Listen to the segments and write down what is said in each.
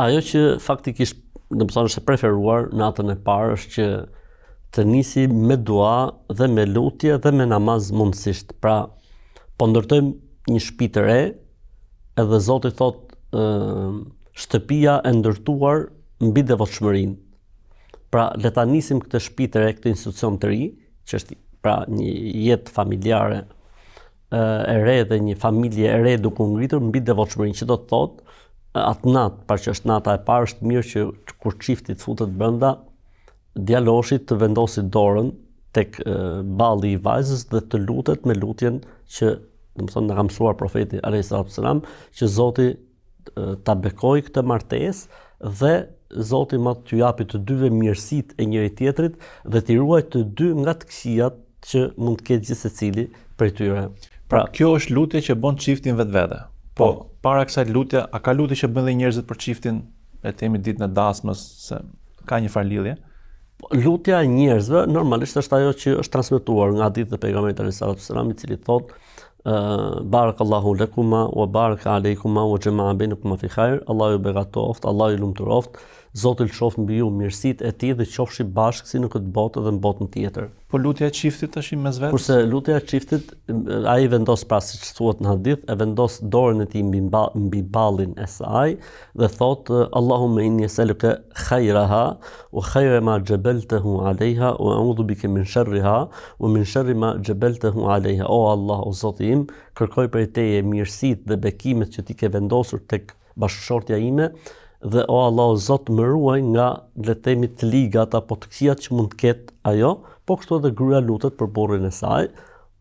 Ajo që faktikisht, domethënë është e preferuar në natën e parë është që të nisi me dua dhe me lutje dhe me namaz mundësisht. Pra, po ndërtojmë një shtëpi të re, edhe Zoti thotë shtëpia e ndërtuar mbi devotshmërinë. Pra, le ta nisim këtë shtëpi të re, këtë institucion të ri, që është pra një jetë familjare e re dhe një familje e re duke u ngritur mbi devotshmërinë, që do të thotë atë natë, pra që është nata e parë, është mirë që kur çifti të futet brenda, djaloshi të vendosi dorën tek balli i vajzës dhe të lutet me lutjen që, domethënë, na ka mësuar profeti alayhis salam, që Zoti ta bekojë këtë martesë dhe Zoti ma t'ju japi të dyve mirësitë e njëri tjetrit dhe t'i ruajë të dy nga të këqijat që mund të ketë gjithë secili prej tyre. Pra, kjo është lutje që bën çiftin vetvete. Po, para kësaj lutje, a ka lutje që bën dhe njerëzit për çiftin, le të themi ditën e dasmës, se ka një farë lidhje? Lutja e njerëzve normalisht është ajo që është transmetuar nga hadithet e pejgamberit alayhis salam, i cili thotë barakallahu lakuma wa baraka alejkuma wa jamaa bainakuma fi khair, Allahu ju begatoft, Allahu ju lumturoft, Zoti lëshoft mbi ju mirësitë e tij dhe qofshi bashkë si në këtë botë dhe në botën tjetër. Po lutja e çiftit tash mes vetes? Kurse lutja e çiftit, ai vendos pra siç thuhet në hadith, e vendos dorën e tij mbi ballin e saj dhe thotë Allahumma inni es'aluka khairaha wa khayra ma jabaltahu alayha wa a'udhu bika min sharriha wa min sharri ma jabaltahu alayha. O Allah, o Zoti im, kërkoj prej teje mirësitë dhe bekimet që ti ke vendosur tek bashkëshortja ime, dhe o Allah, o Zot, më ruaj nga, le të themi, të ligat apo të këqijat që mund të ketë ajo, po kështu edhe gruaja lutet për burrin e saj.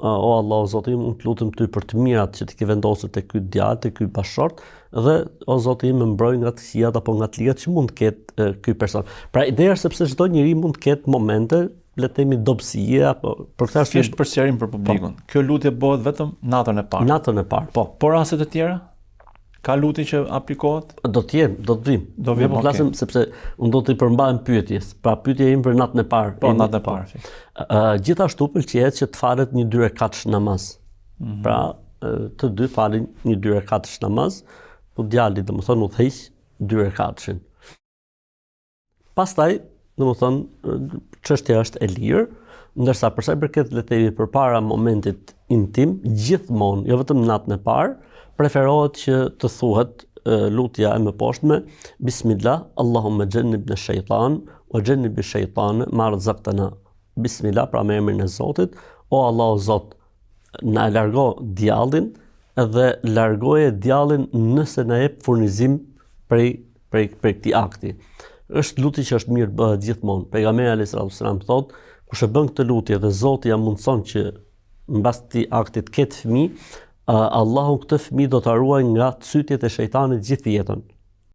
O Allah, o Zoti im, unë të lutem ty për të mirat që ti ke vendosur tek ky djalë, tek ky bashkëshort, dhe o Zoti im, më mbroj nga të këqijat apo nga të ligat që mund të ketë ky person. Pra ideja është sepse çdo njeri mund të ketë momente, le të themi, dobësie apo për këtë arsye. Thjesht për sqarim për publikun. Kjo lutje bëhet vetëm natën e parë. Natën e parë, po. Po rastet e tjera? Ka lutje që aplikohet? Do të vim. Ne po flasim sepse unë do t'i përmbahem pyetjes. Pra pyetja ime për natën e parë. Po natën e parë. Gjithashtu pëlqejet që të falet një 2 rekatësh namaz. Pra të dy falin një 2 rekatësh namaz, ku djali domethënë udhëheq 2 rekatëshin. Pastaj, domethënë, çështja është e lirë, ndërsa për sa i përket, le të themi, përpara momentit intim, gjithmonë, jo vetëm natën e parë, preferohet që të thuhet lutja e mëposhtme Bismillah, Allahumma jannibna shaytan wa jannibi shaytan ma razaqtana. Bismillah, pra me emrin e Zotit, o Allah, o Zot, na largo djallin dhe largoje djallin nëse na jep furnizim prej këtij akti. Është lutje që është mirë bëhet gjithmonë. Pejgamberi alayhis salam thotë, kush e bën këtë lutje dhe Zoti ja mundson që mbas këtij akti të ketë fëmijë, Allahu këtë fëmijë do ta ruaj nga cytjet e shejtanit gjithë jetën.